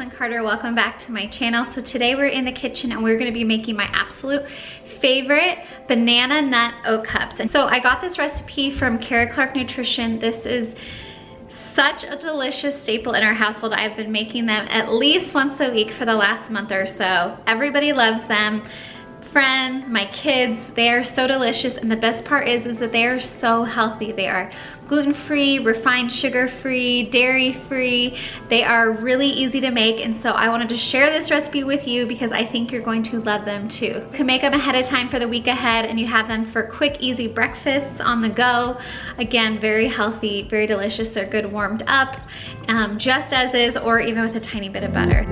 ASHLYN Carter. Welcome back to my channel. So today we're in the kitchen and we're gonna be making my absolute favorite banana nut oat cups. And so I got this recipe from Cara Clark Nutrition. This is such a delicious staple in our household. I've been making them at least once a week for the last month or so. Everybody loves them. Friends, my kids, they are so delicious, and the best part is that they are so healthy. They are gluten-free, refined sugar-free, dairy-free. They are really easy to make, and so I wanted to share this recipe with you because I think you're going to love them too. You can make them ahead of time for the week ahead, and you have them for quick, easy breakfasts on the go. Again, very healthy, very delicious. They're good warmed up, just as is, or even with a tiny bit of butter.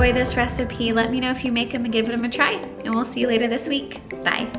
This recipe. Let me know if you make them and give them a try, and we'll see you later this week. Bye.